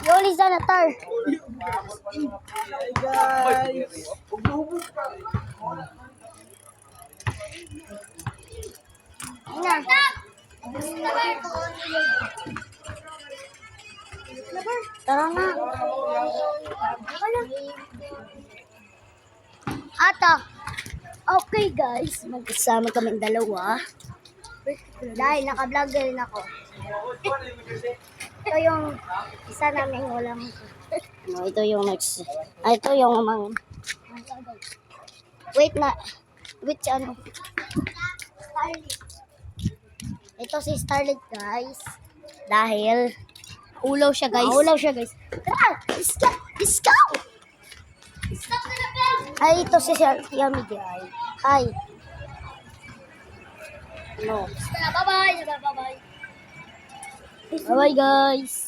Yoli Zanatar. Guys. Ina. Tara na. Ata. Okay guys, magkasama kaming dalawa. Dahil naka-vlog rin ako. Ito yung isa namin walang ito yung next. Ito yung mang wait si ano? Starlit. Ito si Starlit guys. Dahil Ulaw siya guys. ulaw siya guys. Tara! Let's go! Let's go! Ay, ito si Yami guys. Hi. No. Bye-bye. Bye-bye. Bye-bye guys.